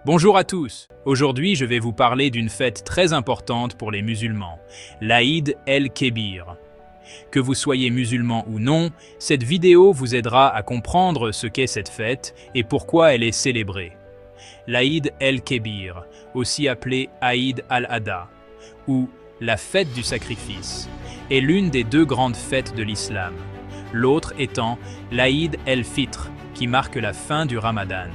Bonjour à tous. Aujourd'hui, je vais vous parler d'une fête très importante pour les musulmans, l'Aïd el-Kébir. Que vous soyez musulman ou non, cette vidéo vous aidera à comprendre ce qu'est cette fête et pourquoi elle est célébrée. L'Aïd el-Kébir, aussi appelée Aïd al-Adha, ou la fête du sacrifice, est l'une des deux grandes fêtes de l'islam, l'autre étant l'Aïd el-Fitr, qui marque la fin du Ramadan.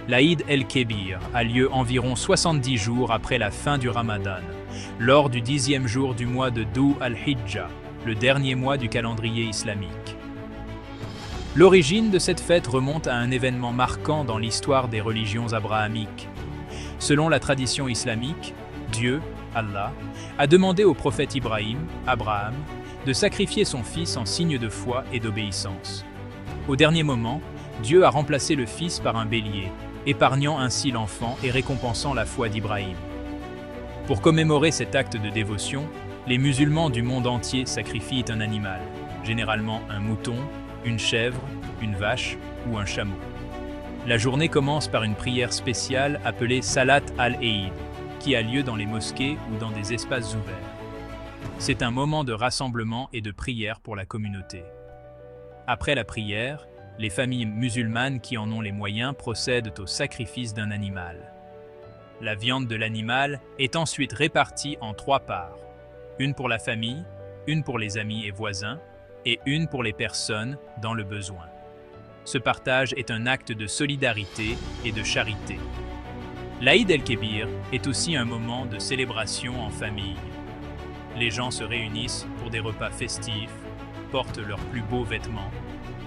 L'Aïd el-Kébir a lieu environ 70 jours après la fin du Ramadan, lors du 10e jour du mois de Dhu al-Hijja, le dernier mois du calendrier islamique. L'origine de cette fête remonte à un événement marquant dans l'histoire des religions abrahamiques. Selon la tradition islamique, Dieu, Allah, a demandé au prophète Ibrahim, Abraham, de sacrifier son fils en signe de foi et d'obéissance. Au dernier moment, Dieu a remplacé le fils par un bélier, épargnant ainsi l'enfant et récompensant la foi d'Ibrahim. Pour commémorer cet acte de dévotion, les musulmans du monde entier sacrifient un animal, généralement un mouton, une chèvre, une vache ou un chameau. La journée commence par une prière spéciale appelée Salat al-Eid, qui a lieu dans les mosquées ou dans des espaces ouverts. C'est un moment de rassemblement et de prière pour la communauté. Après la prière, les familles musulmanes qui en ont les moyens procèdent au sacrifice d'un animal. La viande de l'animal est ensuite répartie en 3 parts. Une pour la famille, une pour les amis et voisins, et une pour les personnes dans le besoin. Ce partage est un acte de solidarité et de charité. L'Aïd el-Kébir est aussi un moment de célébration en famille. Les gens se réunissent pour des repas festifs, portent leurs plus beaux vêtements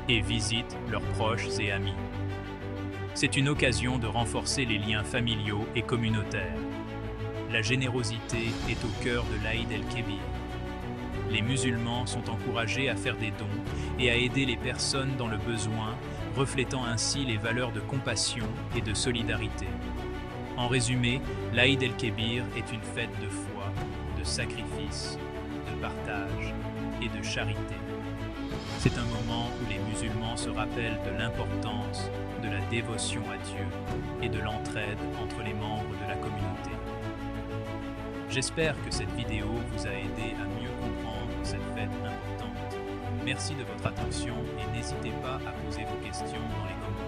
et visitent leurs proches et amis. C'est une occasion de renforcer les liens familiaux et communautaires. La générosité est au cœur de l'Aïd el-Kébir. Les musulmans sont encouragés à faire des dons et à aider les personnes dans le besoin, reflétant ainsi les valeurs de compassion et de solidarité. En résumé, l'Aïd el-Kébir est une fête de foi, de sacrifice, de partage et de charité. C'est un moment où les musulmans se rappellent de l'importance de la dévotion à Dieu et de l'entraide entre les membres de la communauté. J'espère que cette vidéo vous a aidé à mieux comprendre cette fête importante. Merci de votre attention et n'hésitez pas à poser vos questions dans les commentaires.